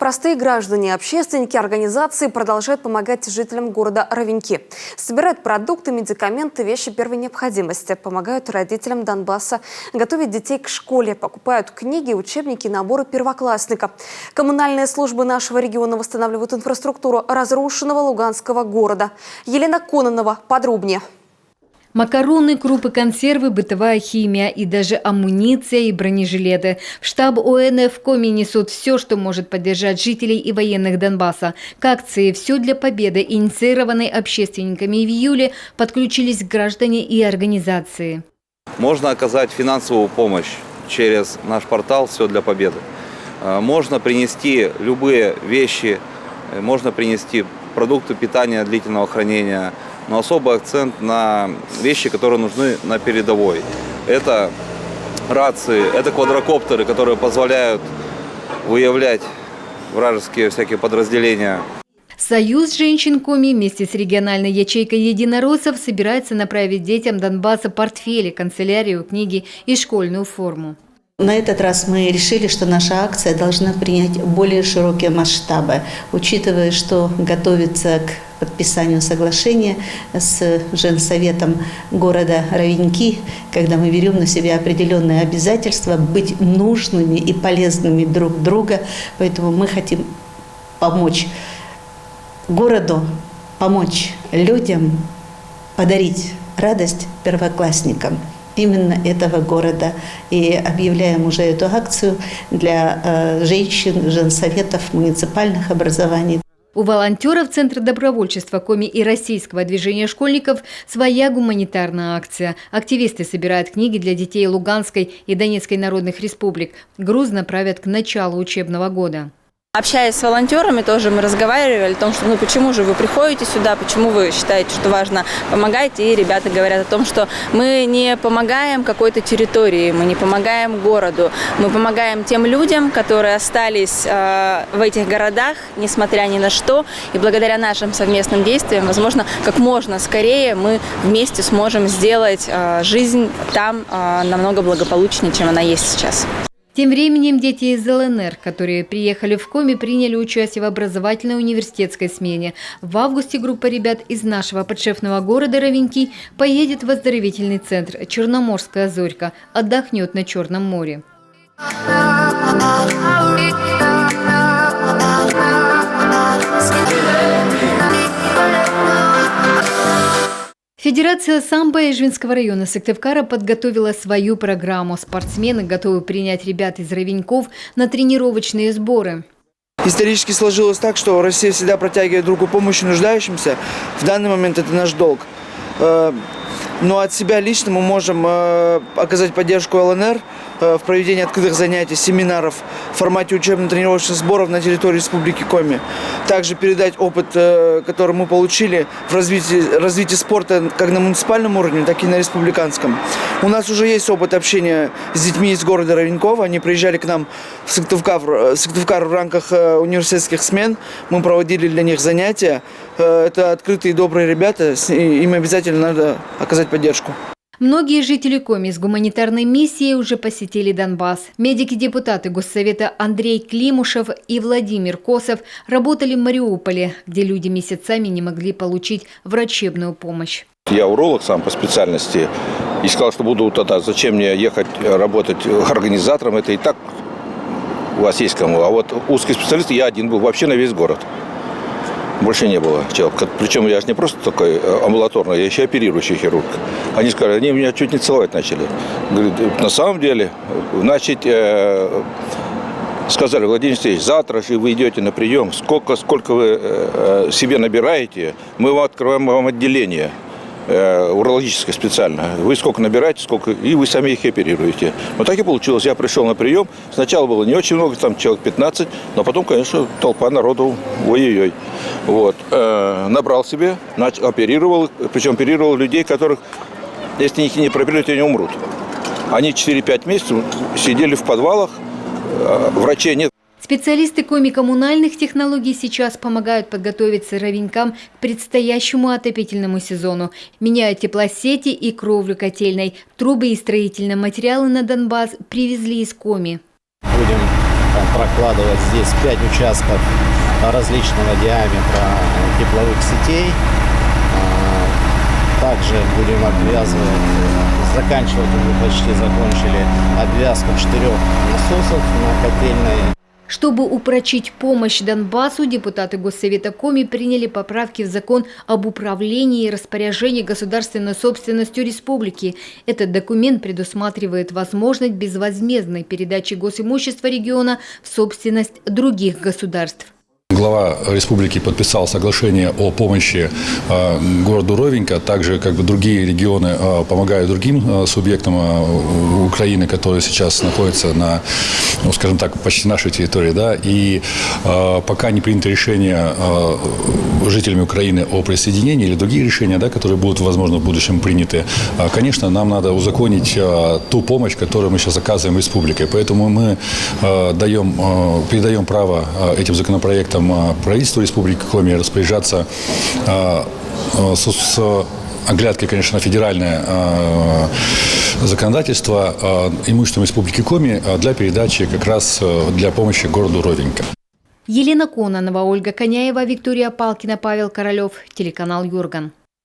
Простые граждане, общественники, организации продолжают помогать жителям города Ровеньки. Собирают продукты, медикаменты, вещи первой необходимости. Помогают родителям Донбасса готовить детей к школе. Покупают книги, учебники, наборы первоклассника. Коммунальные службы нашего региона восстанавливают инфраструктуру разрушенного Луганского города. Елена Кононова подробнее. Макароны, крупы, консервы, бытовая химия и даже амуниция и бронежилеты. В штаб ОНФ в Коми несут все, что может поддержать жителей и военных Донбасса. К акции «Все для победы», инициированной общественниками в июле, подключились граждане и организации. Можно оказать финансовую помощь через наш портал «Все для победы». Можно принести любые вещи, можно принести продукты питания длительного хранения, но особый акцент на вещи, которые нужны на передовой. Это рации, это квадрокоптеры, которые позволяют выявлять вражеские всякие подразделения. Союз женщин Коми вместе с региональной ячейкой единороссов собирается направить детям Донбасса портфели, канцелярию, книги и школьную форму. На этот раз мы решили, что наша акция должна принять более широкие масштабы, учитывая, что готовится к подписанию соглашения с женсоветом города Ровеньки, когда мы берем на себя определенные обязательства быть нужными и полезными друг друга. Поэтому мы хотим помочь городу, помочь людям, подарить радость первоклассникам именно этого города. И объявляем уже эту акцию для женщин, женсоветов, муниципальных образований. У волонтеров Центра добровольчества Коми и Российского движения школьников своя гуманитарная акция. Активисты собирают книги для детей Луганской и Донецкой народных республик. Груз направят к началу учебного года. Общаясь с волонтерами, тоже мы разговаривали о том, что почему же вы приходите сюда, почему вы считаете, что важно помогать. И ребята говорят о том, что мы не помогаем какой-то территории, мы не помогаем городу, мы помогаем тем людям, которые остались в этих городах, несмотря ни на что. И благодаря нашим совместным действиям, возможно, как можно скорее мы вместе сможем сделать жизнь там намного благополучнее, чем она есть сейчас. Тем временем дети из ЛНР, которые приехали в Коми, приняли участие в образовательной университетской смене. В августе группа ребят из нашего подшефного города Ровеньки поедет в оздоровительный центр «Черноморская зорька», отдохнет на Черном море. Федерация самбо Ижвинского района Сыктывкара подготовила свою программу. Спортсмены готовы принять ребят из Ровеньков на тренировочные сборы. Исторически сложилось так, что Россия всегда протягивает руку помощи нуждающимся. В данный момент это наш долг. Но от себя лично мы можем оказать поддержку ЛНР в проведении открытых занятий, семинаров в формате учебно-тренировочных сборов на территории Республики Коми. Также передать опыт, который мы получили в развитии спорта как на муниципальном уровне, так и на республиканском. У нас уже есть опыт общения с детьми из города Ровенькова. Они приезжали к нам в Сыктывкар в рамках университетских смен. Мы проводили для них занятия. Это открытые и добрые ребята, им обязательно надо оказать поддержку. Многие жители Коми с гуманитарной миссией уже посетили Донбасс. Медики-депутаты Госсовета Андрей Климушев и Владимир Косов работали в Мариуполе, где люди месяцами не могли получить врачебную помощь. Я уролог сам по специальности и сказал, что буду тогда, зачем мне ехать работать организатором, это и так у вас есть кому. А вот узкий специалист я один был вообще на весь город. Больше не было человека. Причем я же не просто такой амбулаторный, я еще оперирующий хирург. Они сказали, они меня чуть не целовать начали. Говорят, на самом деле, значит, сказали, Владимир Алексеевич, завтра же вы идете на прием, сколько вы себе набираете, мы вам открываем вам отделение урологическое специально. Вы сколько набираете, сколько, и вы сами их оперируете. Вот так и получилось. Я пришел на прием. Сначала было не очень много, там человек 15, но потом, конечно, толпа народу, ой-ой-ой. Вот. Набрал себе, оперировал, причем оперировал людей, которых, если их не прооперируют, они умрут. Они 4-5 месяцев сидели в подвалах, врачей нет. Специалисты Коми коммунальных технологий сейчас помогают подготовиться ровенькам к предстоящему отопительному сезону. Меняют теплосети и кровлю котельной. Трубы и строительные материалы на Донбасс привезли из Коми. Будем прокладывать здесь 5 участков различного диаметра тепловых сетей. Также будем обвязывать, заканчивать, мы почти закончили обвязку 4 насосов на котельной. Чтобы упрочить помощь Донбассу, депутаты Госсовета Коми приняли поправки в закон об управлении и распоряжении государственной собственностью республики. Этот документ предусматривает возможность безвозмездной передачи госимущества региона в собственность других государств. Глава республики подписал соглашение о помощи городу Ровенька. Также другие регионы помогают другим субъектам Украины, которые сейчас находятся на, скажем так, почти нашей территории. Да? И пока не принято решение жителями Украины о присоединении или другие решения, да, которые будут, возможно, в будущем приняты, конечно, нам надо узаконить ту помощь, которую мы сейчас оказываем республике. Поэтому мы передаем право этим законопроектам правительству Республики Коми распоряжаться с оглядкой, конечно, на федеральное законодательство имуществом Республики Коми для передачи как раз для помощи городу Ровенька. Елена Кононова, Ольга Коняева, Виктория Палкина, Павел Королев, телеканал Юрган.